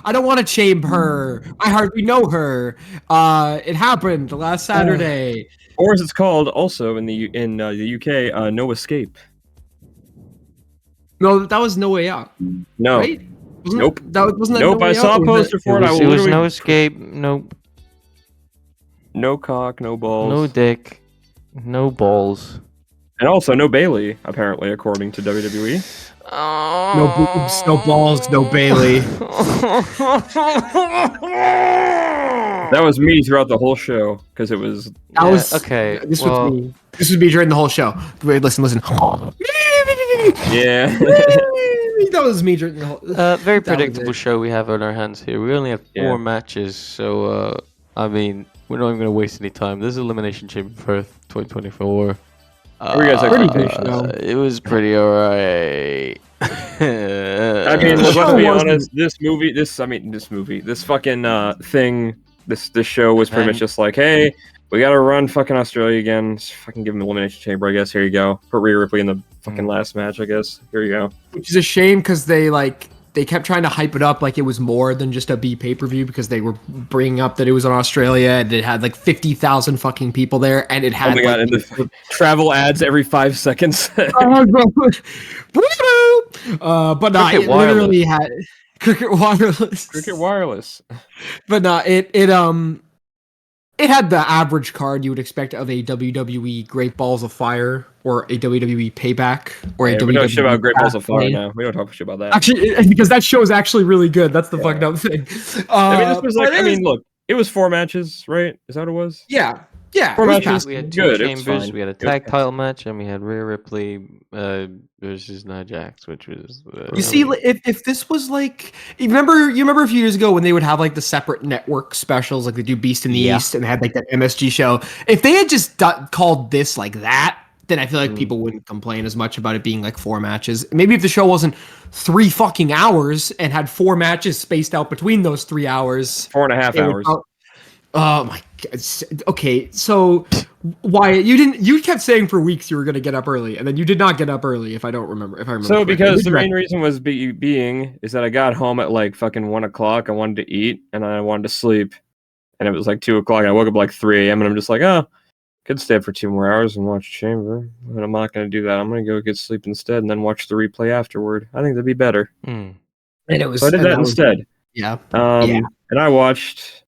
I don't want to shame her. I hardly know her. It happened last Saturday. Or as it's called also in the UK, No Escape. No, that was No Way Out. No. Right? Nope. Wasn't that nope. No I Way saw Out? a poster for it. It was no escape. Nope. No cock. No balls. No dick. No balls. And also no Bailey, apparently, according to WWE. No boobs, no balls, no Bailey. That was me throughout the whole show because it was. That was okay. This was me. This was me during the whole show. Wait, listen. Yeah. That was me during the whole. Very predictable show we have on our hands here. We only have 4 matches, so I mean, we're not even going to waste any time. This is Elimination Chamber Perth 2024. What were you guys' expectations? It was pretty alright. I mean, let's be honest. This fucking thing. This show was pretty much just like, hey, we gotta run fucking Australia again. Just fucking give them Elimination Chamber, I guess. Here you go. Put Rhea Ripley in the fucking last match, I guess. Here you go. Which is a shame because they kept trying to hype it up like it was more than just a B pay-per-view because they were bringing up that it was in Australia and it had like 50,000 fucking people there and it had and the travel ads every 5 seconds. But no, it literally had Cricket Wireless. But no, it had the average card you would expect of a WWE Great Balls of Fire or a WWE Payback or a WWE. We don't shit about Great Balls of Fire now. We don't talk shit about that. Actually, because that show is actually really good. That's the fucked up thing. I mean, this was like. I mean, look, it was 4 matches, right? Is that what it was? Yeah. 4 matches. We had 2 chambers. We had a tag title match, and we had Rhea Ripley versus Nia Jax, which was. You see, if this was like, you remember a few years ago when they would have like the separate network specials, like they do Beast in the East, and they had like that MSG show. If they had just called this like that, then I feel like people wouldn't complain as much about it being like 4 matches. Maybe if the show wasn't 3 fucking hours and had 4 matches spaced out between those 3 hours, 4.5 hours. Oh my god. Okay, so Wyatt, you kept saying for weeks you were going to get up early, and then you did not get up early, if I remember. So because the main reason was being is that I got home at like fucking 1 o'clock. I wanted to eat, and I wanted to sleep, and it was like 2 o'clock. And I woke up like 3 a.m. and I'm just like, oh, could stay up for 2 more hours and watch Chamber, but I'm not going to do that. I'm going to go get sleep instead, and then watch the replay afterward. I think that'd be better. And it was. So I did that instead. Yeah. And I watched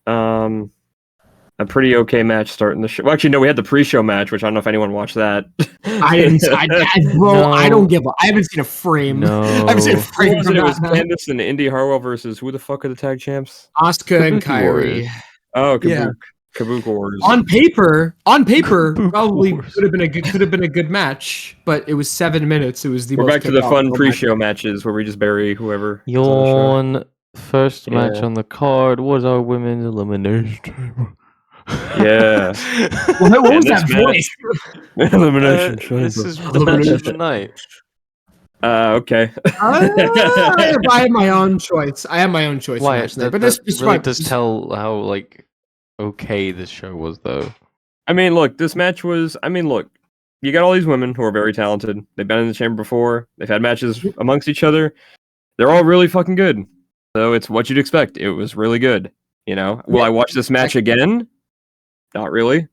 a pretty okay match starting the show. Well, actually, no, we had the pre-show match, which I don't know if anyone watched that. I didn't. I don't give up. I haven't seen a frame. No. I haven't seen a frame. It was Candice and Indy Hartwell versus who the fuck are the tag champs? Asuka and Kairi. Oh, Kabuki Warriors. On paper, probably could have been a good match, but it was 7 minutes. It was the. We're back to the fun pre-show matches where we just bury whoever. Yawn. First match on the card was our women's elimination chamber. Yeah. What was that voice? Elimination chamber. This is the match of the night. Okay. I have my own choice. Why? But this really does tell how like okay this show was, though. I mean, look, this match was. I mean, look, you got all these women who are very talented. They've been in the chamber before. They've had matches amongst each other. They're all really fucking good. So it's what you'd expect. It was really good. You know, will I watch this match again? Not really,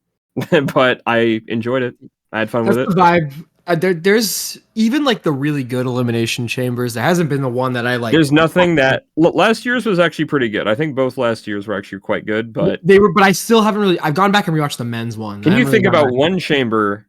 but I enjoyed it. I had fun with it. The vibe. There's even like the really good Elimination Chambers. There hasn't been the one that I like. There's nothing that last year's was actually pretty good. I think both last year's were actually quite good, but they were. But I still haven't really. I've gone back and rewatched the men's one. Can you think about one chamber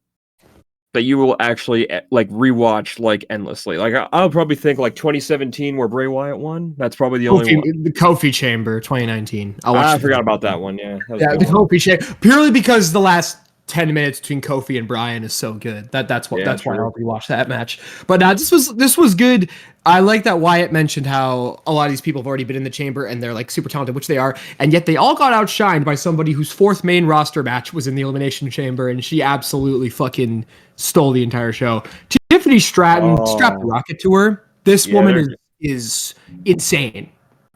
that you will actually like rewatch like endlessly? Like I'll probably think like 2017 where Bray Wyatt won. That's probably the only one. The Kofi Chamber 2019. I forgot about that one. Yeah, the Kofi Chamber purely because the last 10 minutes between Kofi and Bryan is so good. That's why I'll rewatch that match. But this was good. I like that Wyatt mentioned how a lot of these people have already been in the chamber and they're like super talented, which they are, and yet they all got outshined by somebody whose 4th main roster match was in the Elimination Chamber, and she absolutely fucking stole the entire show. Tiffany Stratton strapped a rocket to her. This woman is insane.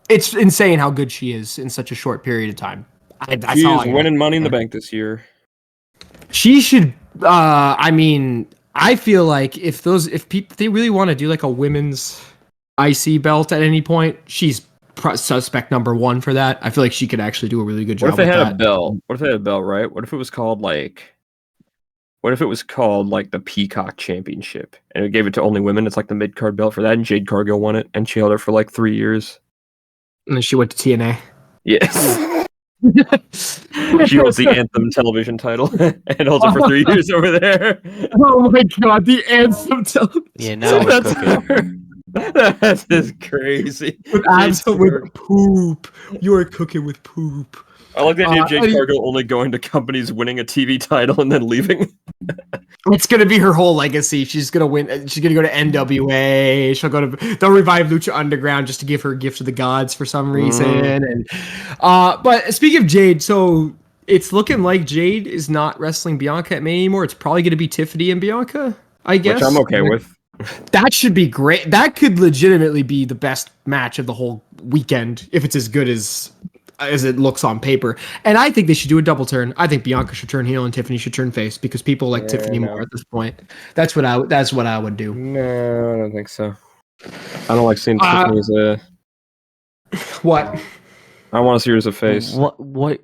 It's insane how good she is in such a short period of time. She is winning Money in the Bank this year. She should. I mean, I feel like if they really want to do like a women's IC belt at any point, she's suspect number one for that. I feel like she could actually do a really good job. What if they with had that. a belt? What if they had a belt, right? What if it was called like? What if it was called like the Peacock Championship, and it gave it to only women? It's like the mid card belt for that, and Jade Cargill won it, and she held it for like 3 years. And then she went to TNA. Yes. She holds the Anthem television title and holds it for 3 years over there. Oh my god, the Anthem television. Yeah, now we're cooking. That is crazy. With poop. You are cooking with poop. I like the idea of Jade Cargill only going to companies winning a TV title and then leaving. It's gonna be her whole legacy. She's gonna win. She's gonna go to NWA. She'll go to. They'll revive Lucha Underground just to give her a gift to the gods for some reason. And but speaking of Jade, so it's looking like Jade is not wrestling Bianca at Mania anymore. It's probably gonna be Tiffany and Bianca, I guess. Which I'm okay with. That should be great. That could legitimately be the best match of the whole weekend if it's as good as it looks on paper. And I think they should do a double turn. I think Bianca should turn heel and Tiffany should turn face because people like Tiffany more at this point. That's what I would do. No, I don't think so. I don't like seeing Tiffany as a. What? I want to see her as a face. What?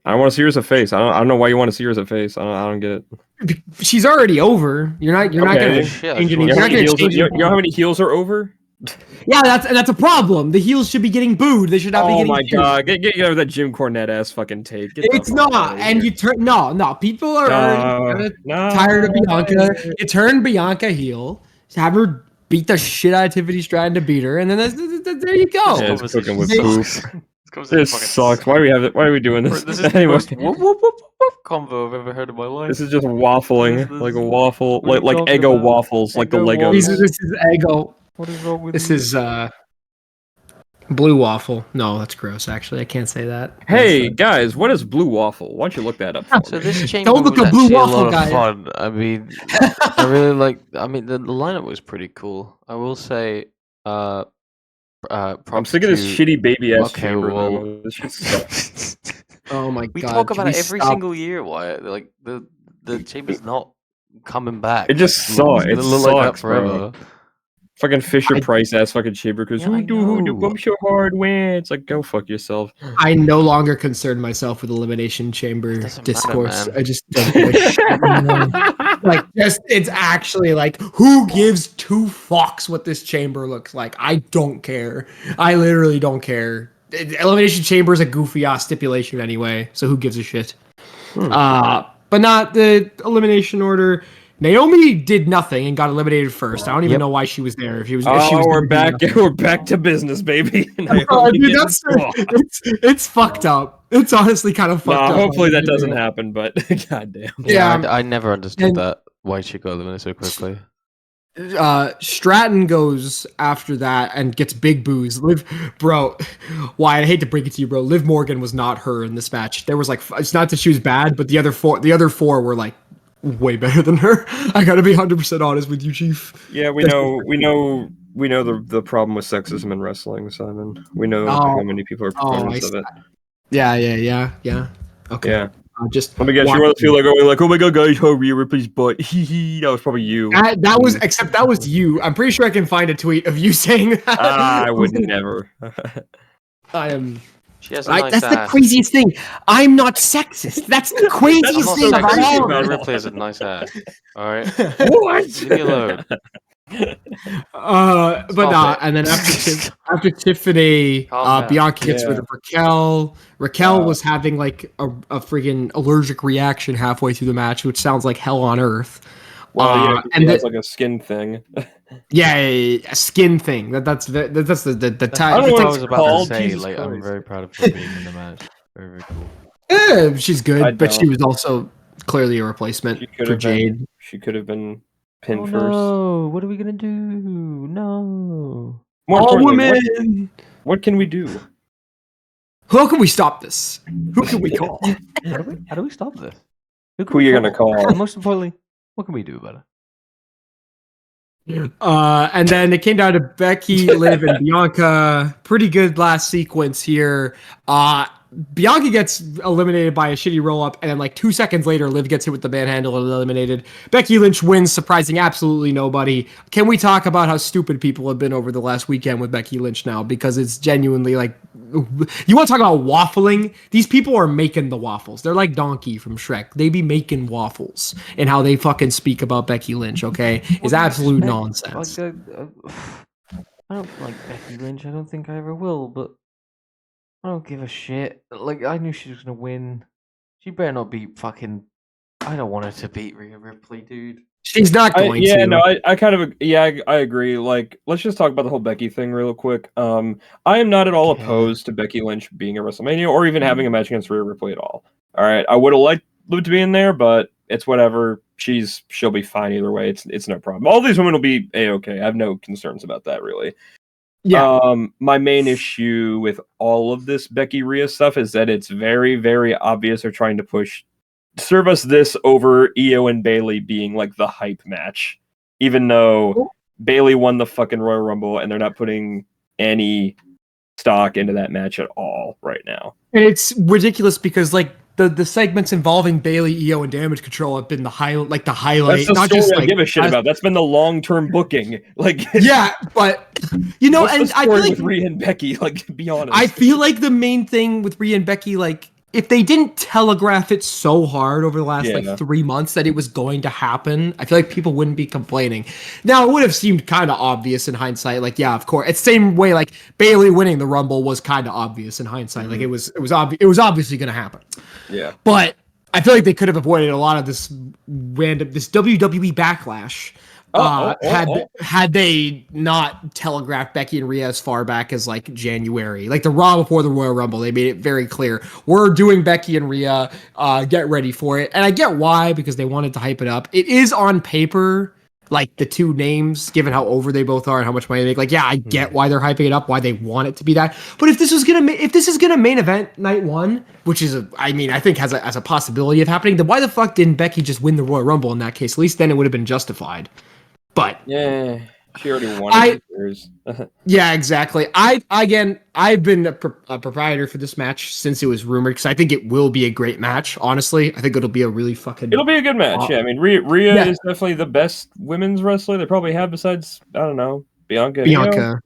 I want to see her as a face. I don't know why you want to see her as a face. I don't get it. She's already over. You're not gonna change anything. You know how many heels are over? Yeah, that's a problem. The heels should be getting booed. They should not be getting. Oh my god! Get over that Jim Cornette ass fucking take. It's not, and you turn no. People are already tired of Bianca. You turn Bianca heel, have her beat the shit out of Tiffany Stratton to beat her, and then there you go. Yeah, it's cooking with poop. This sucks. Why are we doing this? This is anyway. The most whoop convo I've ever heard in my life. This is just waffling, like a waffle, like Eggo waffles, like the Legos. This is Eggo. What is wrong with this? Is blue waffle. No, that's gross. Actually, I can't say that. Hey guys, what is blue waffle? Why don't you look that up? So this chamber don't look was at blue actually waffle, a lot guy. of fun. I mean, I really like. I mean, the lineup was pretty cool. I will say. I'm sick of this shitty baby ass chamber. Well, this shit sucks. Oh my god! We talk about it every single year. Wyatt, like the chamber's not coming back. It just sucks. It sucks like that forever. Bro. Fucking Fisher Price ass fucking chamber because who do bump your hard wins? Like go fuck yourself. I no longer concern myself with Elimination Chamber discourse. Matter, I just don't give a shit. Like it's actually like who gives two fucks what this chamber looks like? I don't care. I literally don't care. Elimination Chamber is a goofy ass stipulation anyway, so who gives a shit? But not the Elimination Order. Naomi did nothing and got eliminated first. I don't even know why she was there. If she was, we're back. We're back to business, baby. Dude, it's fucked up. It's honestly kind of fucked up. Hopefully that doesn't happen. But goddamn. Yeah, I never understood that. Why she got eliminated so quickly. Stratton goes after that and gets big boos. Why I hate to break it to you, bro. Liv Morgan was not her in this match. There was like, it's not that she was bad, but the other four were like way better than her. I gotta be 100% honest with you, Chief. Yeah, we know the problem with sexism in wrestling, Simon. We know how many people are proponents of it. Yeah. Okay. Yeah. Just let me guess. You want to feel like, oh my god, guys, hurry, replace butt. That was probably you. That was you. I'm pretty sure I can find a tweet of you saying that. I would never. I am. She has a nice that's ass. the craziest thing. I'm not sexist. That's the craziest thing about all of it. Ripley has a nice ass. All right. What? Leave me alone. And then after Tiffany, Bianca gets rid of Raquel. Raquel was having like a freaking allergic reaction halfway through the match, which sounds like hell on earth. Well, and that's like a skin thing. A skin thing. That's the time. I don't know what I was about to say. Like, I'm very proud of her being in the match. Very, very cool. Yeah, she's good, but she was also clearly a replacement for Jade. She could have been pinned first. No, what are we gonna do? No. All women. What can we do? How can we stop this? Who can we call? How do we stop this? Who are you gonna call? And most importantly, what can we do about it? And then it came down to Becky, Liv, and Bianca. Pretty good last sequence here. Bianca gets eliminated by a shitty roll up, and then like 2 seconds later, Liv gets hit with the manhandle and eliminated. Becky Lynch wins, surprising absolutely nobody. Can we talk about how stupid people have been over the last weekend with Becky Lynch now? Because it's genuinely like, you want to talk about waffling? These people are making the waffles. They're like Donkey from Shrek. They be making waffles, and how they fucking speak about Becky Lynch. Okay, is absolute nonsense. Like, I don't like Becky Lynch. I don't think I ever will, but I don't give a shit. Like, I knew she was gonna win. She better not beat fucking. I don't want her to beat Rhea Ripley, dude. She's not going to. Yeah, no, I kind of, yeah, I agree. Like, let's just talk about the whole Becky thing real quick. I am not at all opposed to Becky Lynch being at WrestleMania or even having a match against Rhea Ripley at all. All right, I would have liked Liv to be in there, but it's whatever. She'll be fine either way. It's no problem. All these women will be A-okay. I have no concerns about that, really. Yeah. My main issue with all of this Becky Rhea stuff is that it's very, very obvious they're trying to serve us this over Io and Bayley being like the hype match, even though Bayley won the fucking Royal Rumble and they're not putting any stock into that match at all right now. And it's ridiculous because like the segments involving Bayley, Io, and Damage Control have been the highlight. That's the not story just I like, give a shit about. That's been the long-term booking. Like, yeah, but you know, what's and the story I feel like with Rhea and Becky. Like, be honest. I feel like the main thing with Rhea and Becky, like, if they didn't telegraph it so hard over the last like 3 months that it was going to happen, I feel like people wouldn't be complaining. Now, it would have seemed kind of obvious in hindsight. Like, yeah, of course. It's the same way like Bayley winning the Rumble was kind of obvious in hindsight. Like, it was obviously going to happen. Yeah. But I feel like they could have avoided a lot of this WWE backlash. Had they not telegraphed Becky and Rhea as far back as like January, like the Raw before the Royal Rumble, they made it very clear we're doing Becky and Rhea. Get ready for it, and I get why, because they wanted to hype it up. It is on paper like the two names, given how over they both are and how much money they make. Like, yeah, I get why they're hyping it up, why they want it to be that. But if this is gonna main event night one, which is I think has a possibility of happening, then why the fuck didn't Becky just win the Royal Rumble in that case? At least then it would have been justified. But yeah, she already won it. Yeah, exactly. I've been a proprietor for this match since it was rumored, because I think it will be a great match. Honestly, I think it'll be a really fucking. It'll be a good match. Yeah, I mean, Rhea is definitely the best women's wrestler they probably have besides, I don't know, Bianca.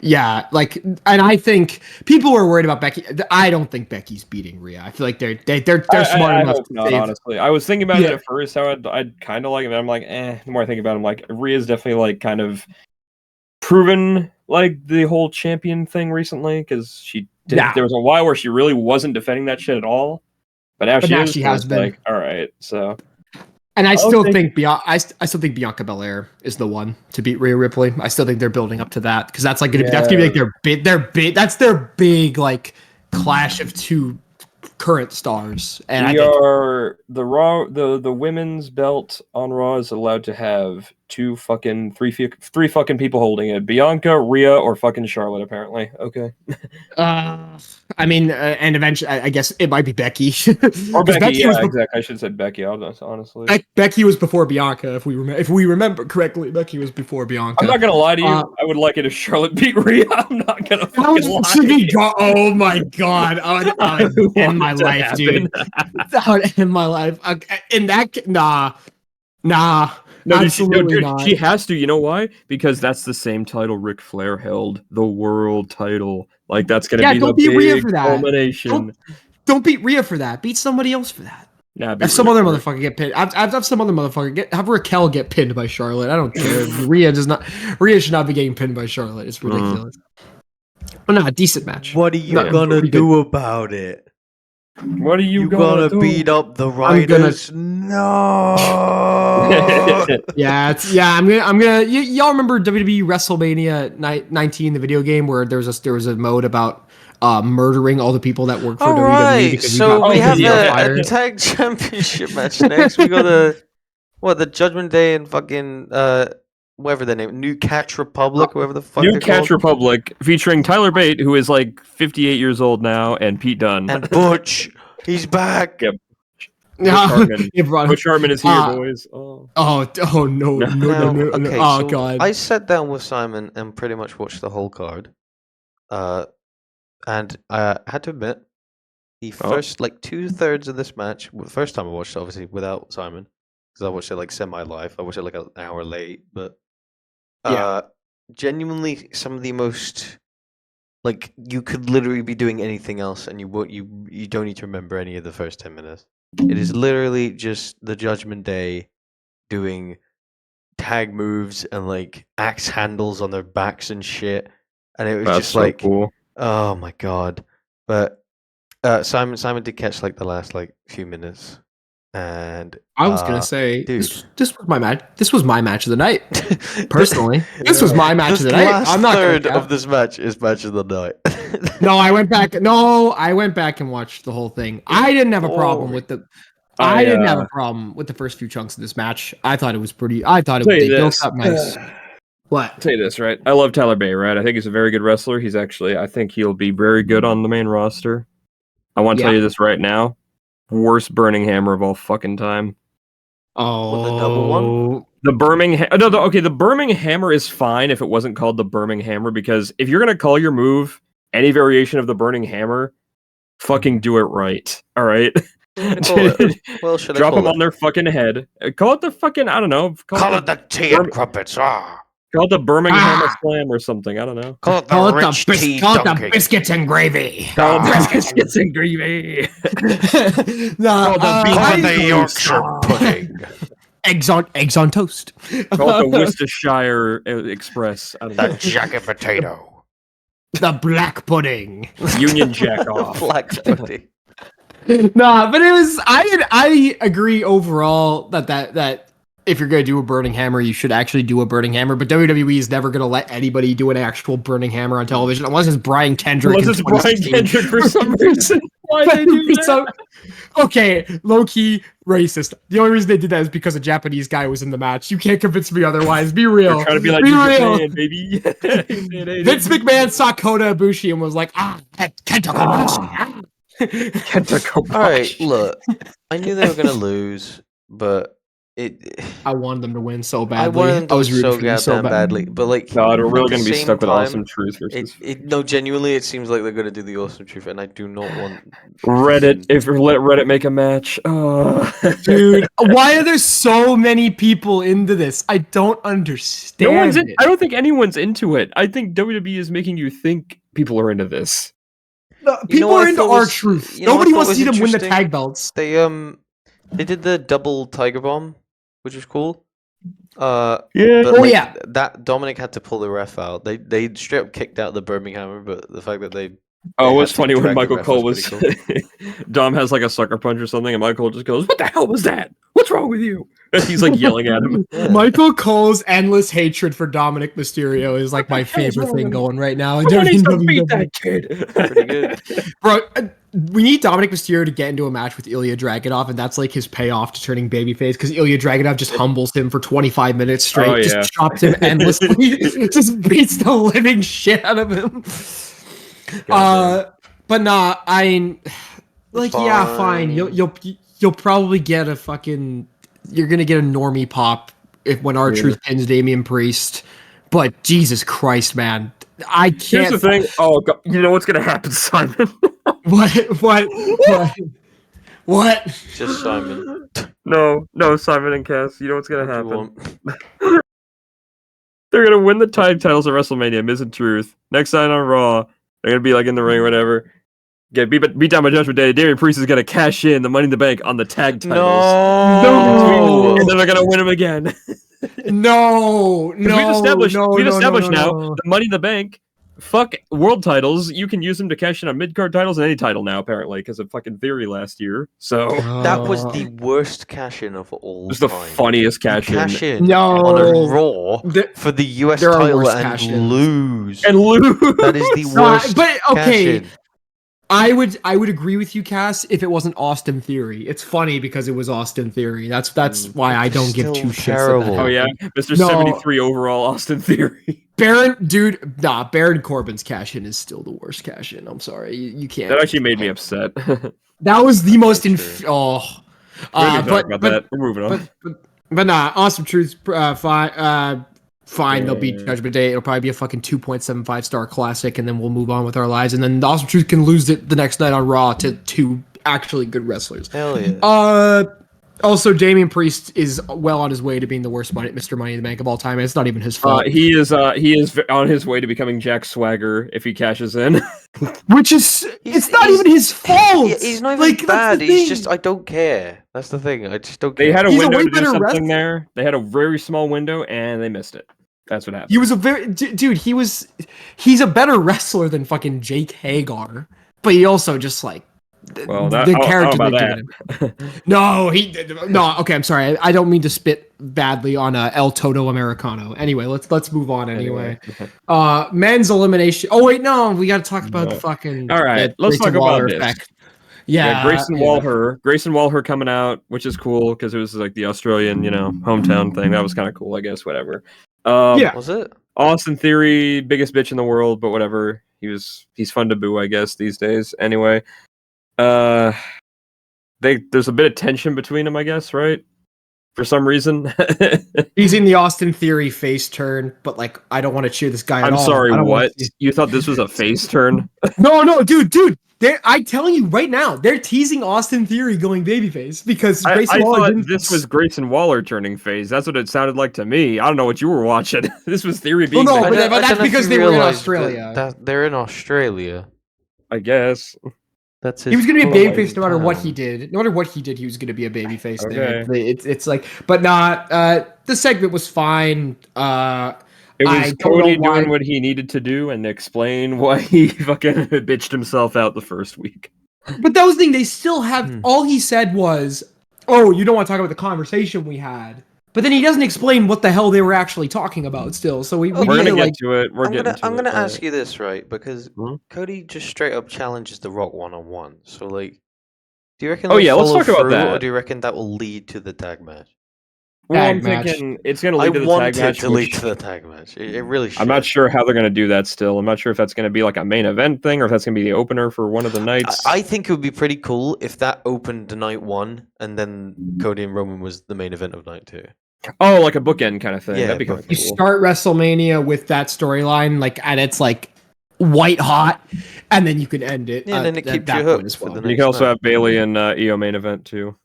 Yeah, like, and I think people were worried about Becky. I don't think Becky's beating Rhea. I feel like they're smart enough. Not honestly. I was thinking about it at first. How I'd kind of like it. But I'm like, The more I think about it, I'm like, Rhea's definitely like kind of proven like the whole champion thing recently, because she did. Yeah. There was a while where she really wasn't defending that shit at all, but now she has been. Like, all right, so. And I still think Bianca Belair is the one to beat Rhea Ripley. I still think they're building up to that, because that's like gonna be like their big like clash of two current stars. And the women's belt on Raw is allowed to have three fucking people holding it: Bianca, Rhea, or fucking Charlotte. Apparently, okay. I mean, and eventually, I guess it might be Becky. Or Becky, exactly. I should have said Becky, honestly. Becky was before Bianca, if we remember correctly. Becky was before Bianca. I'm not gonna lie to you. I would like it if Charlotte beat Rhea. I'm not gonna fucking lie. Oh my god! I would end my life, dude. That would end my life. In that, nah. No, absolutely not. She has to. You know why? Because that's the same title Ric Flair held, the world title. Like, that's gonna be the big Rhea for that. Culmination. Don't beat Rhea for that. Beat somebody else for that. Yeah, have some other motherfucker get pinned. Have some other motherfucker have Raquel get pinned by Charlotte. I don't care. Rhea should not be getting pinned by Charlotte. It's ridiculous. But no, a decent match. What are you gonna do about it? What are you gonna beat up the writers? No. I'm gonna. Y'all remember WWE WrestleMania 19, the video game, where there was a mode about murdering all the people that work for WWE. Right. Because we have a tag championship match next. We got the Judgment Day and fucking whatever the name, New Catch Republic, whatever the fuck. New Catch Republic, featuring Tyler Bate, who is like 58 years old now, and Pete Dunne. And Butch, he's back. Yep. Butch Hartman is here, boys. No. Okay, oh god. I sat down with Simon and pretty much watched the whole card. And I had to admit, the first like 2/3 of this match. The first time I watched it, obviously without Simon, because I watched it like semi-live. I watched it like an hour late, but genuinely some of the most like you could literally be doing anything else, and you don't need to remember any of the first 10 minutes. It is literally just the Judgment Day doing tag moves and like axe handles on their backs and shit, and it was just so like, cool. oh my god! But Simon did catch like the last like few minutes, and I was gonna say, dude. this was my match. This was my match of the night. Personally, this was my match of the night. I'm not third gonna of this match is match of the night. No, I went back. No, I went back and watched the whole thing. I didn't have a problem with the. I didn't have a problem with the first few chunks of this match. I thought it was pretty. I thought they built up nice. What? I'll tell you this, right? I love Tyler Bate, right? I think he's a very good wrestler. I think he'll be very good on the main roster. I want to tell you this right now. Worst burning hammer of all fucking time. Oh, What, the double one? The Birmingham. Okay, the Birmingham Hammer is fine if it wasn't called the Birmingham Hammer, because if you're gonna call your move any variation of the Burning Hammer, fucking do it right. All right. Well, should I drop call them on their fucking head? Call it the fucking, I don't know. Call it the tea and crumpets. Call it the Birmingham Slam or something. I don't know. Call it the rich tea dunking. Biscuits and gravy. Call it the biscuits and gravy. No, Call it the Yorkshire pudding. Eggs on toast. Call it the Worcestershire Express. I don't know. The jacket potato. The black pudding. Union Jack off. Black pudding. Nah, but it was. I agree overall that if you're gonna do a burning hammer, you should actually do a burning hammer. But WWE is never gonna let anybody do an actual burning hammer on television unless it's Brian Kendrick. Unless it's Brian Kendrick for some reason. Why they do that? Okay, low key racist. The only reason they did that is because a Japanese guy was in the match. You can't convince me otherwise. Be real. They're trying to be like, be New real. Japan, baby. Vince McMahon saw Kota Ibushi and was like, Kenta Kobashi. Kenta Kobashi. All right, look. I knew they were gonna lose, but I wanted them to win so badly. I wanted them to was win rooting so for them goddamn badly. But like, God, we're really at the gonna be same stuck with time, Awesome Truth versus No, genuinely, it seems like they're gonna do the Awesome Truth, and I do not want Reddit. If we let Reddit make a match, dude, why are there so many people into this? I don't understand. No one's in, I don't think anyone's into it. I think WWE is making you think people are into this. People are into our truth. Nobody wants to see them win the tag belts. They did the double Tiger Bomb, which was cool. Yeah. But, that Dominic had to pull the ref out. They straight up kicked out the Birmingham, but the fact that they it was funny when Michael Cole was cool. Dom has like a sucker punch or something, and Michael just goes, "What the hell was that? What's wrong with you?" And he's like yelling at him. Michael Cole's endless hatred for Dominic Mysterio is like my favorite thing going right now. Someone needs to beat that kid. pretty good. Bro, we need Dominic Mysterio to get into a match with Ilya Dragunov, and that's like his payoff to turning babyface, because Ilya Dragunov just humbles him for 25 minutes straight, just chops him endlessly, just beats the living shit out of him. But nah, fine. You'll probably get a fucking. You're gonna get a normie pop when R-Truth pins Damian Priest, but Jesus Christ, man, I can't. Here's the thing. Oh, God. You know what's gonna happen, Simon? What? Just Simon. No, Simon and Cass. You know what's gonna happen? They're gonna win the tag titles at WrestleMania, Miz and Truth. Next night on Raw, they're gonna be like in the ring or whatever. Get beat down by Judgment Day. Damian Priest is gonna cash in the Money in the Bank on the tag titles. No! And then they're gonna win them again. No. We've established now the Money in the Bank. Fuck world titles. You can use them to cash in on mid-card titles and any title now, apparently, because of fucking Theory last year. So that was the worst cash-in of all time. It was the funniest cash-in. On a Raw for the US title and lose. That is the worst. But okay. Cash-in. I would agree with you, Cass, if it wasn't Austin Theory. It's funny because it was Austin Theory. That's why I don't give two shits. Oh yeah, Mr. 73 overall Austin Theory. Baron Corbin's cash in is still the worst cash in. I'm sorry, you can't. That actually made me upset. That was the most We're moving on. but nah, Awesome Truth, fine. fine. They'll beat Judgment Day. It'll probably be a fucking 2.75 star classic, and then we'll move on with our lives. And then the Awesome Truth can lose it the next night on Raw to two actually good wrestlers. Hell yeah. Also, Damian Priest is well on his way to being the worst Mr. Money in the Bank of all time, and it's not even his fault. He is on his way to becoming Jack Swagger if he cashes in. Which is, it's not even his fault. He's not even bad. He's just, I don't care. That's the thing. I just don't care. They had a He's window way to do better something wrestler. there. They had a very small window, and they missed it. That's what happened. He was a very dude. He's a better wrestler than fucking Jake Hagar, but he also just like Well, the character they given him. No. Okay, I'm sorry. I don't mean to spit badly on El Toto Americano. Anyway, let's move on. Anyway, men's elimination. Oh wait, no, we got to talk about the fucking. All right, let's Grayson talk Waller about this. effect. Yeah, Grayson Waller coming out, which is cool because it was like the Australian, hometown thing. That was kind of cool, I guess. Whatever. Yeah. Was it? Austin Theory, biggest bitch in the world, but whatever. He's fun to boo, I guess, these days. Anyway, there's a bit of tension between them, I guess, right? For some reason. He's in the Austin Theory face turn, but like I don't want to cheer this guy. I'm at all. sorry, I don't what? wanna- You thought this was a face turn? No, dude. I'm telling you right now, they're teasing Austin Theory going babyface because I Grayson Waller thought didn't. this was Grayson Waller turning face. That's what it sounded like to me. I don't know what you were watching. This was Theory being no, back, but I don't that's know if because you they were in realized Australia. that they're in Australia. I guess. That's his He was going to be a babyface no matter what hometown. he did. No matter what he did, he was going to be a babyface. Okay. There. It's like, but not. The segment was fine. It was I don't Cody know why- doing what he needed to do and explain why he fucking bitched himself out the first week. But that was the thing. They still have. All he said was, "Oh, you don't want to talk about the conversation we had." But then he doesn't explain what the hell they were actually talking about. Still, so we We're need gonna to get like. to it. I'm gonna ask you this, right? Because Cody just straight up challenges The Rock 1-on-1. So like, do you reckon? Oh, they'll yeah, let's follow talk about through, that. Or do you reckon that will lead to the tag match? Well, I'm Tag match. thinking it's gonna I lead to the want tag it match. to lead which to the tag match. It really should. I'm not sure how they're gonna do that. Still, I'm not sure if that's gonna be like a main event thing or if that's gonna be the opener for one of the nights. I think it would be pretty cool if that opened night 1 and then Cody and Roman was the main event of night 2. Oh, like a bookend kind of thing. Yeah, That'd be kind of You cool. start WrestleMania with that storyline, like at its like white hot, and then you can end it. Yeah, and then it at keeps that you point hooked as for well. the You next can also night. have Bailey and EO main event too.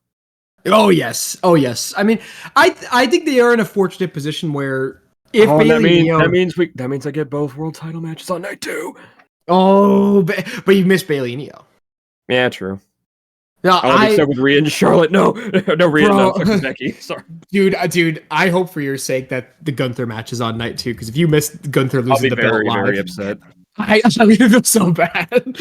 Oh yes. I mean, I think they are in a fortunate position where if Oh, Bailey that means I get both world title matches on night 2. but you missed Bailey and Io. Yeah, true. No, I want to be stuck with Rhea and Charlotte. No, Rhea, Bro. no, stuck with Becky. Sorry. dude, I hope for your sake that the Gunther match is on night 2 because if you missed Gunther I'll losing be the belt very, live, very upset. I'm gonna feel so bad.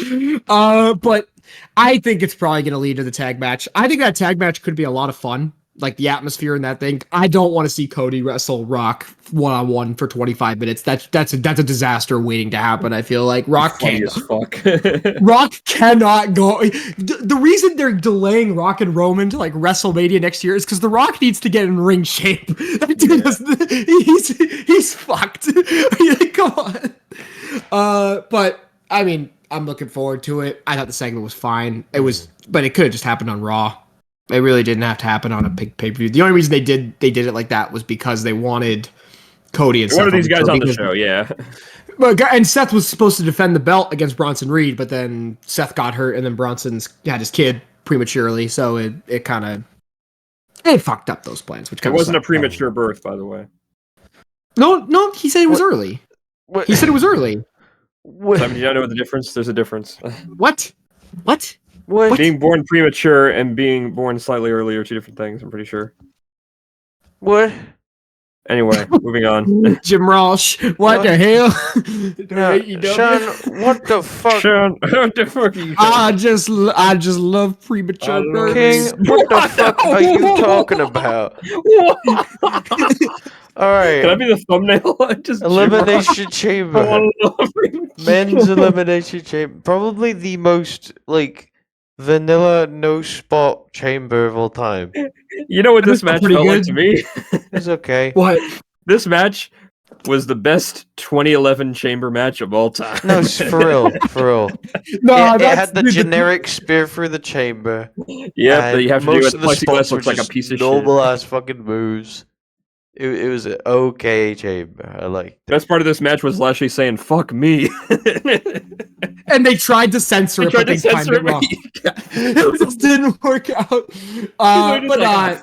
But I think it's probably gonna lead to the tag match. I think that tag match could be a lot of fun. Like the atmosphere in that thing. I don't want to see Cody wrestle Rock 1-on-1 for 25 minutes. That's a disaster waiting to happen. I feel like Rock Funny can't. as fuck. Rock cannot go. The reason they're delaying Rock and Roman to like WrestleMania next year is because The Rock needs to get in ring shape. That dude he's fucked. Like, come on. But I mean, I'm looking forward to it. I thought the segment was fine. But it could have just happened on Raw. It really didn't have to happen on a big pay-per-view. The only reason they did it like that was because they wanted Cody and Seth. One of these on the guys show on the because- show, yeah. And Seth was supposed to defend the belt against Bronson Reed, but then Seth got hurt, and then Bronson's had his kid prematurely, so it kind of fucked up those plans. Which It kind of wasn't a sucked. premature birth, by the way. No, he said it was early. What? He said it was early. What? Simon, do you not know the difference? There's a difference. What? What? Being born premature and being born slightly early are two different things, I'm pretty sure. What? Anyway, moving on. Jim Ross, what the hell? No, AEW? Sean, what the fuck? Sean, what the fuck are you I just love premature I love births. King, what the fuck are you talking about? All right. Can I be the thumbnail? Just Elimination Chamber. Men's Elimination Chamber. Probably the most, like, vanilla, no spot chamber of all time. You know what this That's match pretty felt like good. to me? It's okay. What? This match was the best 2011 chamber match of all time. No, for real. For real. No, It that's had the dude, generic spear through the chamber. Yeah, that and you have to do most with of the plexiglass spots were looks like a just piece of normal shit. ass fucking moves. It was an okay chamber. I liked it. Best part of this match was Lashley saying "fuck me," And they tried to censor it, but they timed it wrong. It just didn't work out.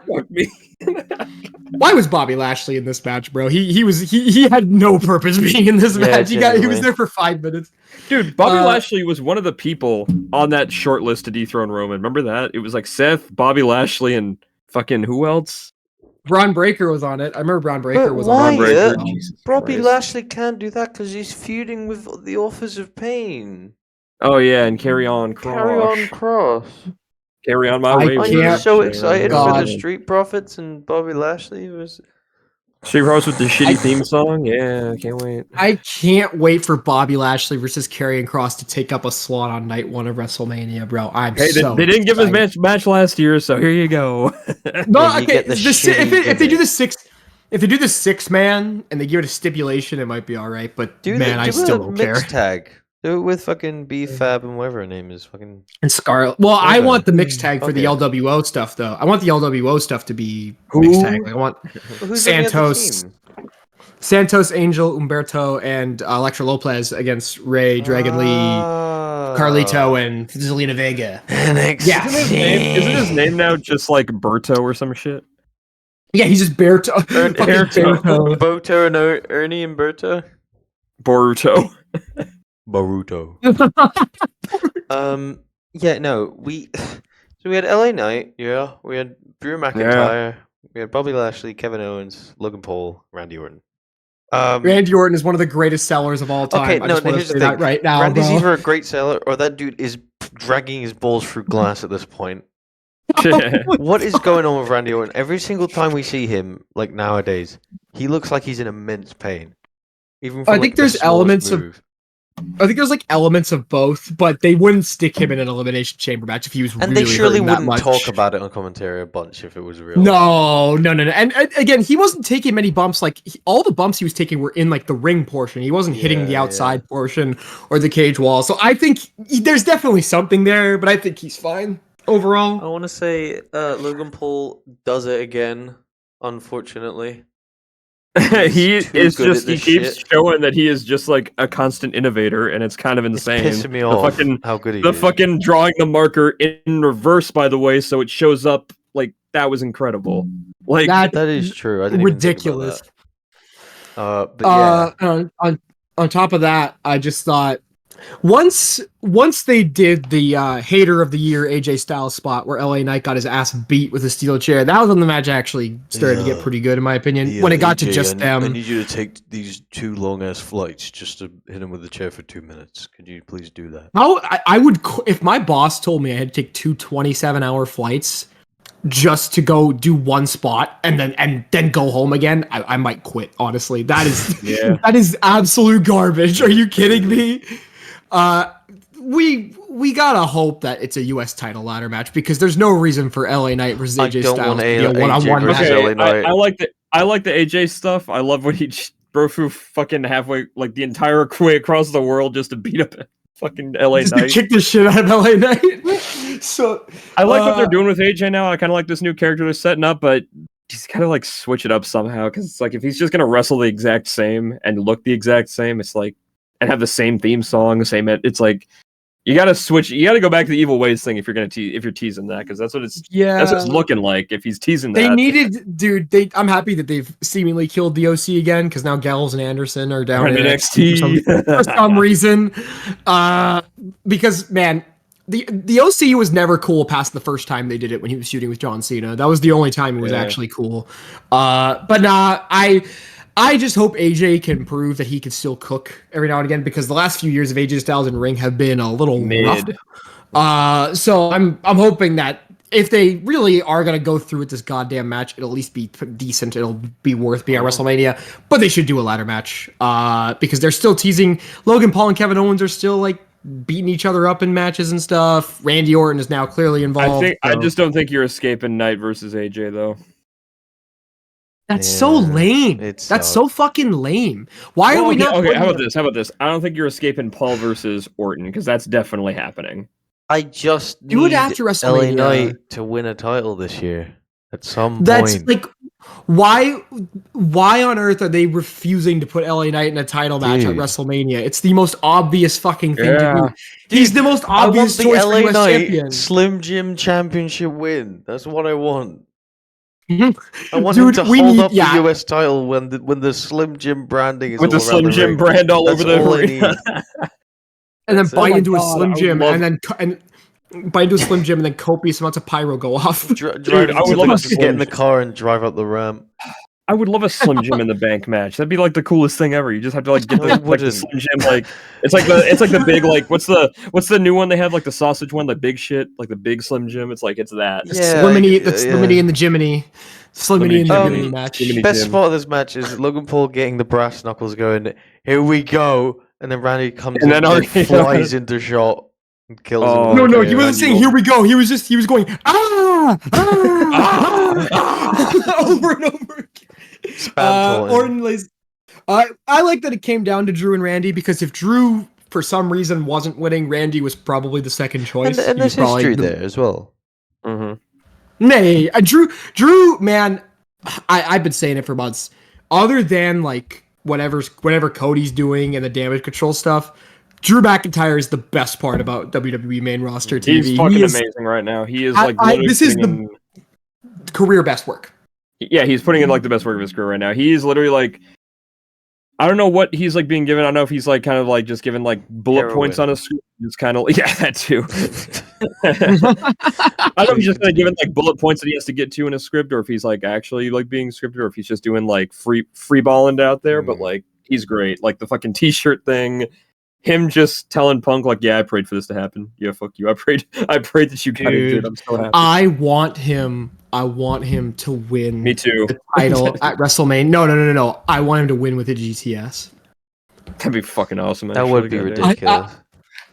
Fuck me. Why was Bobby Lashley in this match, bro? He had no purpose being in this match. He was there for 5 minutes. Dude, Bobby Lashley was one of the people on that short list to dethrone Roman. Remember that? It was like Seth, Bobby Lashley, and fucking who else? Braun Breaker was on it. I remember Braun Breaker But was why? on Breaker. it. Jesus Bobby Christ. Lashley can't do that because he's feuding with the Authors of Pain. Oh yeah, and Carry On Cross. Carry on Cross. Carry on my I way. Are can't- you so Carry excited on. for God. the Street Profits and Bobby Lashley? Street Profits with the shitty I- theme song? Yeah, can't wait. I can't wait for Bobby Lashley versus Karrion Kross to take up a slot on night 1 of WrestleMania, bro. I'm Hey, so they didn't give us excited. match last year, so here you go. No, Yeah, you okay. get the If they do shitty the 6-man and they give it a stipulation, it might be all right. But Do man, the, I do still a don't mixed care. tag. Do it with fucking B-Fab and whatever her name is. Fucking And Scarlett. Well, I Okay. want the mixed tag for the Okay. LWO stuff, though. I want the LWO stuff to be Who? mixed tag. Like, I want who's on the other Santos. team? Santos, Angel, Umberto, and Electra Lopez against Ray, Dragon Lee, Ah. Carlito, and Zelina Vega. NXT. Yeah. Isn't his name now just like Berto or some shit? Yeah, he's just Berto. fucking Berto. Boto and Ernie and Berto. Boruto. Boruto. Yeah, no, we had LA Knight, yeah, we had Drew McIntyre, we had Bobby Lashley, Kevin Owens, Logan Paul, Randy Orton. Randy Orton is one of the greatest sellers of all time. Okay, I no, just want to here's the say thing. that right now, Randy's bro. either a great seller or that dude is dragging his balls through glass at this point. What is going on with Randy Orton? Every single time we see him, like nowadays, he looks like he's in immense pain. Even from, I like, think the there's smallest elements of- move. I think there's like elements of both, but they wouldn't stick him in an Elimination Chamber match if he was And really they surely hurting that wouldn't much. talk about it on commentary a bunch if it was real. No. And again, he wasn't taking many bumps. Like all the bumps he was taking were in like the ring portion. He wasn't hitting the Yeah, outside portion or the cage wall. So I think there's definitely something there, but I think he's fine overall. I want to say Logan Paul does it again, unfortunately. he He's too is good at just he this keeps shit. showing that he is just like a constant innovator, and it's kind of It's insane. pissing me The off fucking how good he the is. fucking drawing the marker in reverse, by the way, so it shows up like that was incredible. Like That That is true. I didn't even think about ridiculous. that. But yeah. On top of that, I just thought once they did the hater of the year AJ Styles spot where LA Knight got his ass beat with a steel chair, that was when the match actually started to get Yeah. pretty good in my opinion. When it got to AJ, just I them. need you to take these 2 long ass flights just to hit him with the chair for 2 minutes. Could you please do that? How I would if my boss told me I had to take 2 27-hour flights just to go do one spot and then go home again, I might quit. Honestly, that is Yeah. that is absolute garbage. Are you kidding me? We gotta hope that it's a U.S. title ladder match because there's no reason for LA Knight versus I AJ don't Styles want to be a AJ one-on-one versus match. LA okay, Knight. I like the AJ stuff. I love when he just broke through fucking halfway, like the entire way across the world just to beat up fucking LA Just to Knight. kick the shit out of LA Knight. So I like what they're doing with AJ now. I kind of like this new character they're setting up, but just kind of like switch it up somehow. Because it's like if he's just gonna wrestle the exact same and look the exact same, it's like and have the same theme song, the same. It's like you gotta switch. You gotta go back to the evil ways thing if you're gonna if you're teasing that because that's what it's that's what it's looking like if he's teasing They that. needed, dude. I'm happy that they've seemingly killed the OC again because now Gallows and Anderson are down in in NXT. for some reason. Because man, the OC was never cool past the first time they did it when he was shooting with John Cena. That was the only time it was actually cool. But nah, I just hope AJ can prove that he can still cook every now and again because the last few years of AJ Styles in ring have been a little Mid. rough. So I'm hoping that if they really are gonna go through with this goddamn match, it'll at least be decent. It'll be worth being at WrestleMania. But they should do a ladder match because they're still teasing. Logan Paul and Kevin Owens are still like beating each other up in matches and stuff. Randy Orton is now clearly involved. I just don't think you're escaping Knight versus AJ though. That's so lame. That's so fucking lame. Why are we not? Okay, how putting about this? I don't think you're escaping Paul versus Orton because that's definitely happening. I just Do it need after LA WrestleMania. Knight to win a title this year at some That's point. like Why on earth are they refusing to put LA Knight in a title match at Dude. WrestleMania? It's the most obvious fucking thing to Yeah. do. He's the most I want obvious the choice for LA US Knight champion. Slim Jim Championship win. That's what I want. Mhm. I want him Dude, to we hold need- up yeah. the US title when the Slim Jim branding is With all the around Slim the Jim ring. brand all That's over the all I arena. need. And then That's it. bite Oh my into a God, Slim I would Jim, love- and then bite into a Slim Jim, and then copious amounts of pyro go off. Drive I would love a just get Slim in the Jim. car and drive up the ramp. I would love a Slim Jim in the bank match. That'd be like the coolest thing ever. You just have to like get No, the, it like the wouldn't. Slim Jim like it's like the big like what's the new one they have, like the sausage one, the big shit, like the big Slim Jim. It's like it's that. The Yeah, Sliminy, the yeah. Sliminy and the Jiminy. Sliminy and the Sliminy Jiminy Jim. match. Jiminy Best Jim. spot of this match is Logan Paul getting the brass knuckles going, here we go, and then Randy comes And in then and RK flies into shot and kills him. Oh, with No, RKO. he wasn't saying here we go. He was going over and over again. Spam taunting. Orton lays. I like that it came down to Drew and Randy, because if Drew for some reason wasn't winning, Randy was probably the second choice. And He was there's probably history the- there as well. Mhm. Nay, Drew, man, I've been saying it for months. Other than like whatever Cody's doing and the damage control stuff, Drew McIntyre is the best part about WWE main roster TV. He's fucking He is amazing right now. He is I- like I- literally this is putting career best work. yeah, he's putting in like the best work of his career right now. He's literally like, I don't know what he's like being given. I don't know if he's like kind of like just given like bullet points on Heroin. a script. It's kind of yeah, that too. I don't know if he's just kind of given like bullet points that he has to get to in a script, or if he's like actually like being scripted, or if he's just doing like free balling out there. But like he's great. Like the fucking t-shirt thing. Him just telling Punk like, yeah, I prayed for this to happen. Yeah, fuck you. I prayed that you got it, dude. I'm so happy. I want him to win Me too. the title at WrestleMania. No. I want him to win with a GTS. That'd be fucking awesome. That actually, would be goddamn. ridiculous.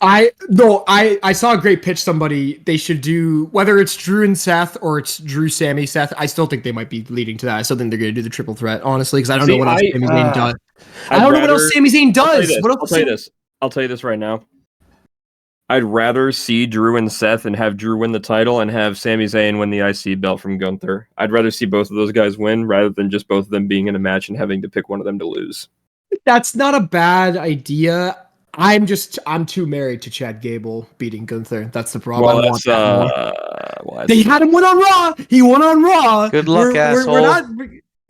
I saw a great pitch. Somebody, they should do, whether it's Drew and Seth or it's Drew, Sammy, Seth. I still think they might be leading to that. I still think they're going to do the triple threat, honestly, because I don't know what else Sami Zayn does. I don't know what else Sami Zayn does. I'll tell you this right now. I'd rather see Drew and Seth and have Drew win the title and have Sami Zayn win the IC belt from Gunther. I'd rather see both of those guys win rather than just both of them being in a match and having to pick one of them to lose. That's not a bad idea. I'm too married to Chad Gable beating Gunther. That's the problem. They had him win on Raw. He won on Raw. Good luck, asshole. We're not.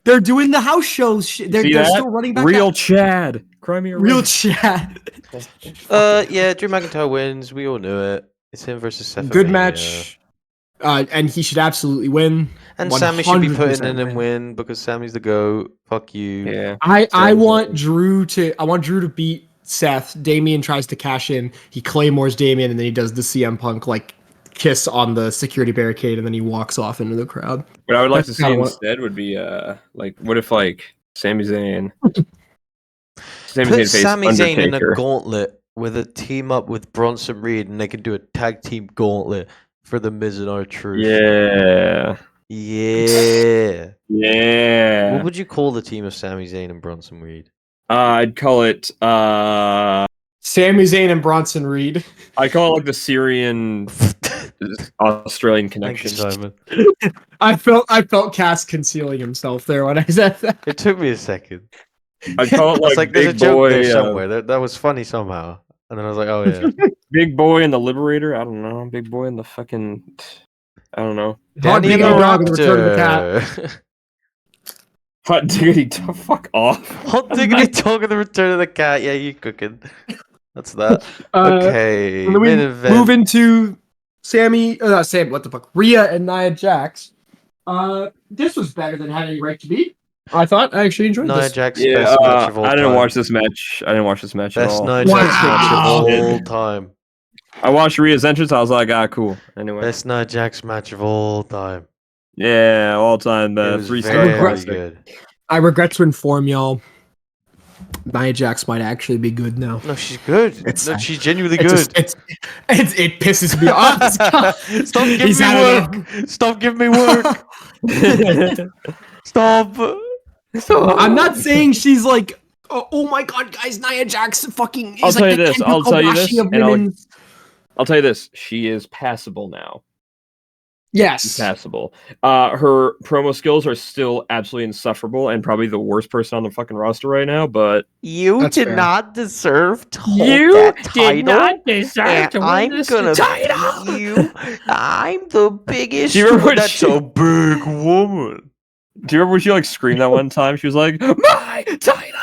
They're doing the house shows. They're still running back. Real Chad. Cry me a Real river. Chad. Yeah, Drew McIntyre wins. We all knew it. It's him versus Seth. Good match. And he should absolutely win. And Sammy should be putting 100% in and win because Sammy's the GOAT. Fuck you. Yeah. I want Drew to beat Seth. Damian tries to cash in. He claymores Damian, and then he does the CM Punk like kiss on the security barricade, and then he walks off into the crowd. What I would like That's to see kinda instead would be like, what if like Sami Zayn Put faced Sami Zayn in a Undertaker? gauntlet with a team up with Bronson Reed, and they can do a tag team gauntlet for the Miz and R-Truth. Yeah. Yeah. Yeah. What would you call the team of Sami Zayn and Bronson Reed? I'd call it Sami Zayn and Bronson Reed. I call it like the Syrian Australian Thank you, connection. Simon. I felt Cass concealing himself there when I said that. It took me a second. I'd call it It's like there's a Big joke Boy, there somewhere. That was funny somehow. And then I was like, oh yeah. Big Boy and the Liberator. I don't know. Big Boy and the fucking. I don't know. Hot Danny and Diggity the Dog and the Return of the Cat. Raptor. Hot diggity. Fuck off. Hot diggity dog and the Return of the Cat. Yeah, you cooking. That's that. Uh, Okay. And then we Main event. move into what the fuck? Rhea and Nia Jax. This was better than had any right to be. I thought I actually enjoyed Nia this. Jax Yeah, best match of all I didn't time. watch this match. I didn't watch this match Best at all. Nia Jax match of Wow. all time. I watched Rhea's entrance. I was like, cool. Anyway, Best Nia Jax match of all time. yeah, all time It was 3-star very classic. good. I regret to inform y'all, Nia Jax might actually be good now. No, she's good. It's- No, she's genuinely It good. just- it pisses me off. Stop giving He's me out of work. Stop giving me work. Stop. I'm not saying she's like, oh my god, guys, Nia Jax fucking is I'll like tell you the this, Kenta I'll tell you Kobashi this, of and I'll- women. I'll tell you this: she is passable now. Yes. passable. Her promo skills are still absolutely insufferable and probably the worst person on the fucking roster right now. But You That's did fair. not deserve to hold that title. deserve And I'm gonna beat you. I'm the biggest. Do you remember when That's she- a big woman. Do you remember when she like screamed that one time? She was like, "My title."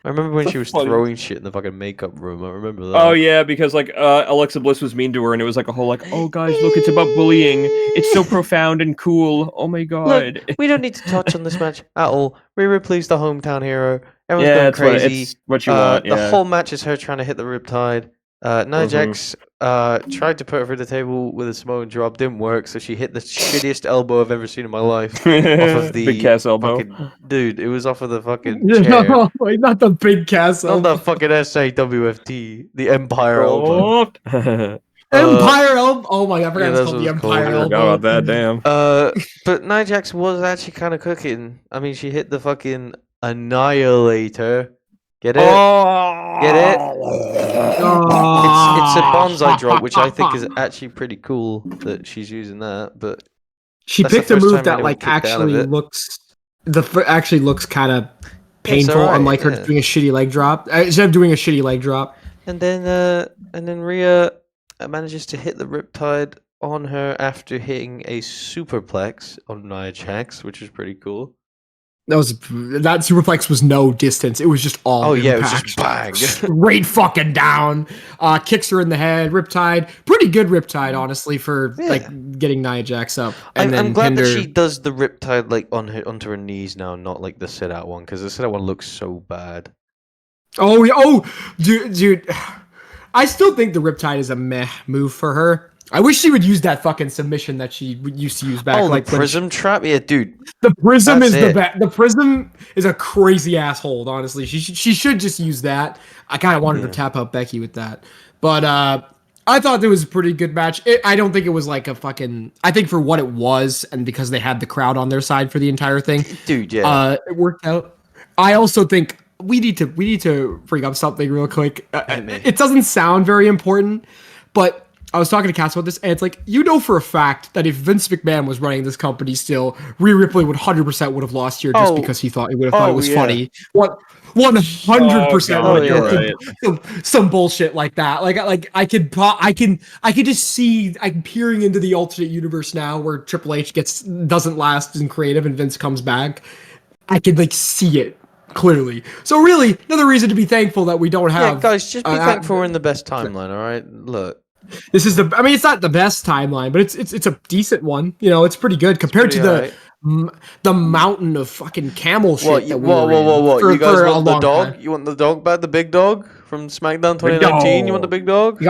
I remember when So she was funny. throwing shit in the fucking makeup room. I remember that. Oh yeah, because like Alexa Bliss was mean to her, and it was like a whole like, "Oh guys, look, it's about bullying. It's so profound and cool. Oh my god." Look, we don't need to touch on this match at all. Rhea Ripley's the hometown hero. Everyone's Yeah, going it's what, crazy. it's what you want. The Yeah. whole match is her trying to hit the riptide. Nia Jax tried to put her through the table with a Samoan drop, didn't work, so she hit the shittiest elbow I've ever seen in my life. Off of the big Cass elbow. fucking dude. It was off of the fucking chair. No, wait, not the big castle. Not the fucking SAWFT, the Empire elbow. Oh. Empire elbow. Oh my god, I forgot yeah, it's that's called the what it's called. Empire I I elbow. forgot about that. Damn. But Nia Jax was actually kind of cooking. I mean, she hit the fucking Annihilator. Get it? Get it? It's a bonsai drop, which I think is actually pretty cool that she's using that. But She That's the picked a first move time that anyone like kicked out of actually it. looks actually looks kind of it's painful, alright, unlike her yeah. doing a shitty leg drop. Instead of doing a shitty leg drop, and then Rhea manages to hit the riptide on her after hitting a superplex on Nia Jax, which is pretty cool. that superplex was no distance. It was just all. Oh yeah, it was impact. just bang. Straight fucking down. Kicks her in the head. Riptide. Pretty good riptide, honestly, for Yeah. like getting Nia Jax up. And I'm glad that pinned her. she does the riptide like onto her knees now, not like the sit out one, because the sit out one looks so bad. Oh yeah. Oh, dude. I still think the riptide is a meh move for her. I wish she would use that fucking submission that she used to use back. Oh, like the prism trap, yeah, dude. The prism That's is the it. best. The prism is a crazy ass hold. Honestly, she should just use that. I kind of wanted to tap out Becky with that, but I thought it was a pretty good match. I don't think it was like a fucking. I think for what it was, and because they had the crowd on their side for the entire thing, Dude, yeah. it worked out. I also think we need to bring up something real quick. It doesn't sound very important, but I was talking to Cass about this, and it's like, you know for a fact that if Vince McMahon was running this company still, Rhea Ripley would 100% would have lost here just because he thought thought it was funny. What 100% Oh, would you're have some bullshit like that. Like I could just see, I'm peering into the alternate universe now where Triple H doesn't last in creative and Vince comes back. I could like see it clearly. So really, another reason to be thankful that we don't have. Yeah, guys, just be thankful we're in the best timeline, all right? Look. This is I mean, it's not the best timeline, but it's a decent one. You know, it's pretty good compared to the mountain of fucking camel shit. What? You guys want the dog? You want the dog back? The big dog from SmackDown 2019? You want the big dog? You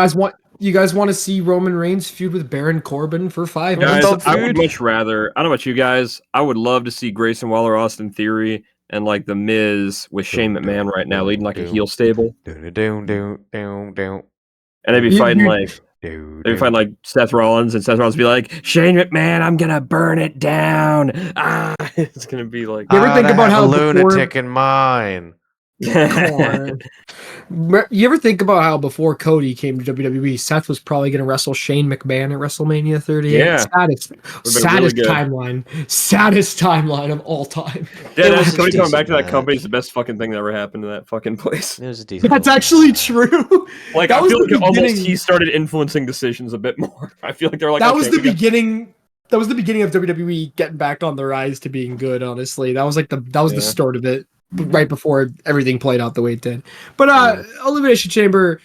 guys want to see Roman Reigns feud with Baron Corbin for 5 Guys, minutes? I would much rather. I don't know about you guys. I would love to see Grayson Waller, Austin Theory, and like the Miz with Shane McMahon right now leading like a heel stable, and they'd be fighting like Seth Rollins, and Seth Rollins would be like, Shane McMahon, I'm gonna burn it down. It's gonna be like. You ever think about how lunatic in mine? You ever think about how before Cody came to WWE, Seth was probably going to wrestle Shane McMahon at WrestleMania 38? Yeah. Saddest timeline of all time. Yeah, It was Cody a coming back to that decent company is match. the best fucking thing that ever happened to that fucking place. It was a decent That's one. actually true. Like, That I was feel the like almost beginning- he started influencing decisions a bit more. I feel like they're like, that okay, was the we got- beginning. That was the beginning of WWE getting back on the rise to being good. Honestly, that was like the start of it, right before everything played out the way it did. But Elimination Chamber,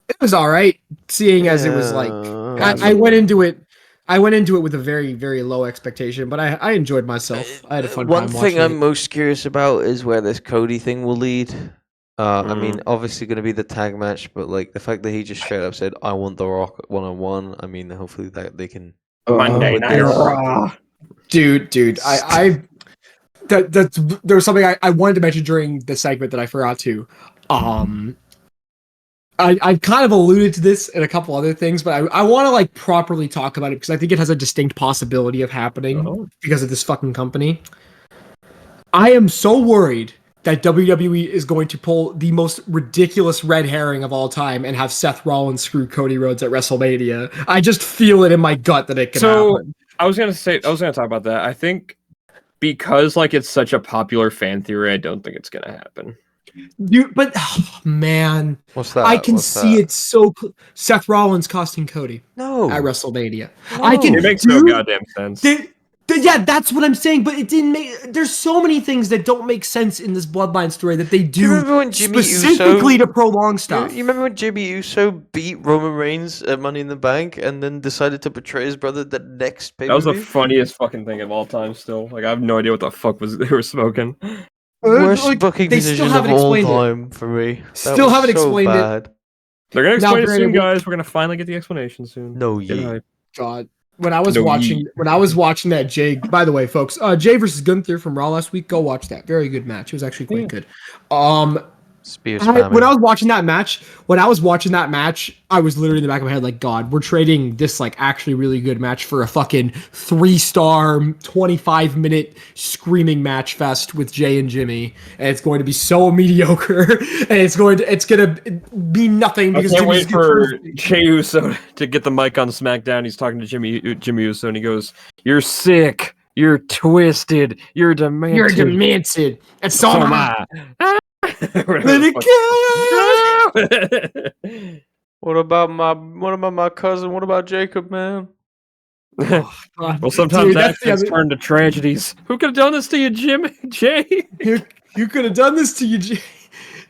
it was all right. Seeing as it was like, I went into it. I went into it with a very, very low expectation, but I enjoyed myself. I had a fun One time thing watching I'm it. most curious about is where this Cody thing will lead. I mean, obviously going to be the tag match, but like the fact that he just straight up said, "I want The Rock 1-on-1." I mean, hopefully that they can. Monday with Night this. Raw. Dude, there was something I wanted to mention during the segment that I forgot to. I kind of alluded to this and a couple other things, but I want to like properly talk about it because I think it has a distinct possibility of happening because of this fucking company. I am so worried that WWE is going to pull the most ridiculous red herring of all time and have Seth Rollins screw Cody Rhodes at WrestleMania. I just feel it in my gut that it can happen. I was gonna talk about that. I think because like it's such a popular fan theory, I don't think it's gonna happen. Dude, but man, What's that? I can What's see that? it so. Seth Rollins costing Cody No. at WrestleMania. No. I can. It makes no goddamn sense. Yeah, that's what I'm saying. But it didn't make. There's so many things that don't make sense in this Bloodline story that they do remember when Jimmy specifically Uso- to prolong stuff. You remember when Jimmy Uso beat Roman Reigns at Money in the Bank and then decided to betray his brother the next pay-per-view? That was the funniest fucking thing of all time. Still, like I have no idea what the fuck they were smoking. Worst Like, booking they still decision of haven't all explained it. time for me. That Still was haven't so explained it. bad. They're gonna Now, explain it soon, granted, guys. We're gonna finally get the explanation soon. No, Get ye. hype. God, when I was No, watching that Jay. By the way, folks, Jay versus Gunther from Raw last week. Go watch that. Very good match. It was actually quite good. Spear When I spamming. was watching that match, I was literally in the back of my head like, God, we're trading this like actually really good match for a fucking 3-star, 25-minute screaming match fest with Jay and Jimmy, and it's going to be so mediocre, and it's gonna be nothing I because can't Jimmy's wait for Jey Uso to get the mic on SmackDown. He's talking to Jimmy Uso, and he goes, "You're sick. You're twisted. You're demented. You're demented. And so am I. Let it go. What about my cousin? What about Jacob, man? Oh, Well, sometimes Dude, that's the accidents other- turn to tragedies. Who could have done this to you, Jay? You could have done this to you, Jay.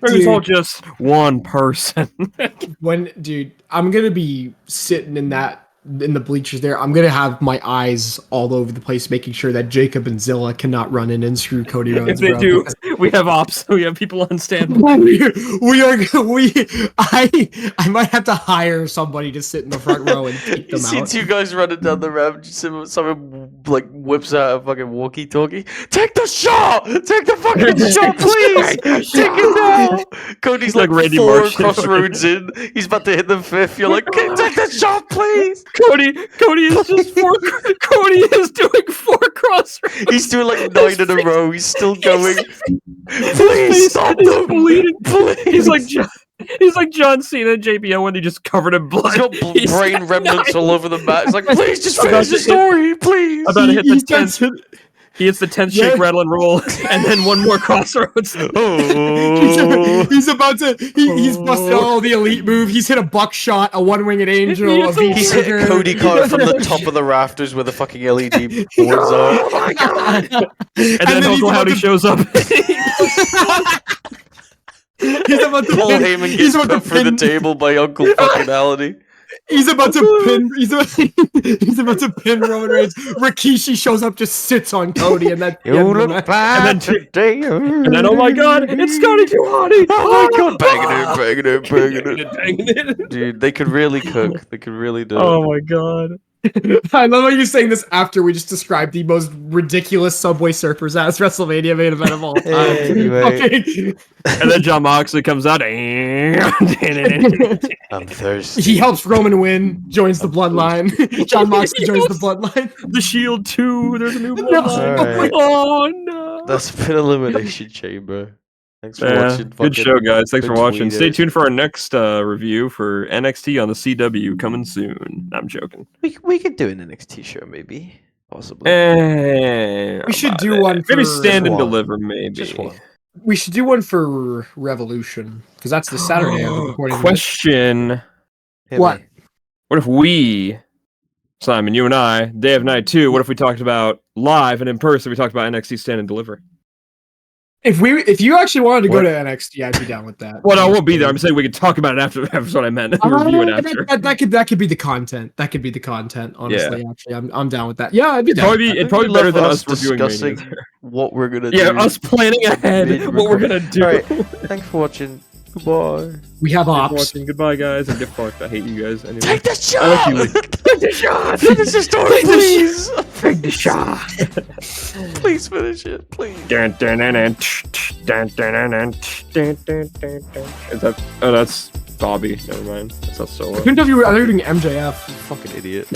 Or it's all Dude. just one person. Dude, I'm gonna be sitting in the bleachers there. I'm gonna have my eyes all over the place, making sure that Jacob and Zilla cannot run in and screw Cody Rhodes. If they bro, do, because we have ops. We have people on standby. I might have to hire somebody to sit in the front row and take You them see out. two guys running down the ramp, someone like whips out a fucking walkie-talkie. Take the shot! Take the fucking shot, please! Take it now! Cody's like Like Randy 4 Marsh. crossroads in. He's about to hit the 5th. You're like, take the shot, please! Cody is just Cody is doing 4 crossroads. He's doing like 9 in a row. He's still going. Please stop He's them! bleeding. Please! He's like John Cena and JBL when they just covered in blood. He's got brain got remnants 9. all over the mat. He's like, please just About finish to the hit- story, please! About to hit the He starts 10th. He hits the 10th shake, rattle, and roll, and then one more crossroads. Oh. he's about to. He's busted all the elite move. He's hit a buckshot, a one-winged angel, a He's V He's hit a trigger. Cody card from the top of the rafters where the fucking LED boards are. Oh my god! And then then he's Uncle about Howdy to- shows up. He's about to Paul pin. Heyman He's gets about to put through the pin. table by Uncle fucking Howdy. He's about to pin. He's about to pin Roman Reigns. Rikishi shows up, just sits on Cody, and that's the end You of the look match. bad then today. And then, oh my god, it's Scotty Too Hotty! Oh my god, banging it. Banging it. Dude, they could really cook. They could really do Oh it. my god. I love how you're saying this after we just described the most ridiculous Subway Surfers ass WrestleMania main event of all time. Anyway. Okay. And then John Moxley comes out. I'm thirsty. He helps Roman win, joins the bloodline. John Moxley joins the bloodline. The Shield 2. There's a new No. bloodline. Alright. Oh no. That's been Elimination Chamber. Thanks for Yeah, watching. good show, guys. Thanks for good watching. Stay tweeters. tuned for our next review for NXT on the CW coming soon. I'm joking. We could do an NXT show, maybe. Possibly. We should do about one it. Maybe for- stand and Just one. deliver, maybe. Just one. We should do one for Revolution because that's the Saturday. of the recording. Question. Hit What? me. What if we, Simon, you and I, day of night 2, what if we talked about live and in person, we talked about NXT stand and deliver? If you actually wanted to go What? to NXT, I'd be down with that. Well, I won't be there. I'm saying we could talk about it after. That's what I meant. Review it after. That could be the content. That could be the content. Honestly, actually, I'm down with that. Yeah, I'd be down. It'd I probably think better we'd than love us reviewing discussing Mania. what we're gonna do. Yeah, us planning ahead what we're gonna do. Alright, thanks for watching. Goodbye. We have Thanks for ops. watching. Goodbye, guys, and get fucked. I hate you guys. Anyway. Take the I shot! like you. Take the shot. Finish the story, Take the please! Take the shot. Please finish it, please. Is that? Oh, that's Bobby. Never mind. That's not I solo. couldn't tell if you were. I thought you were doing MJF. Fucking idiot.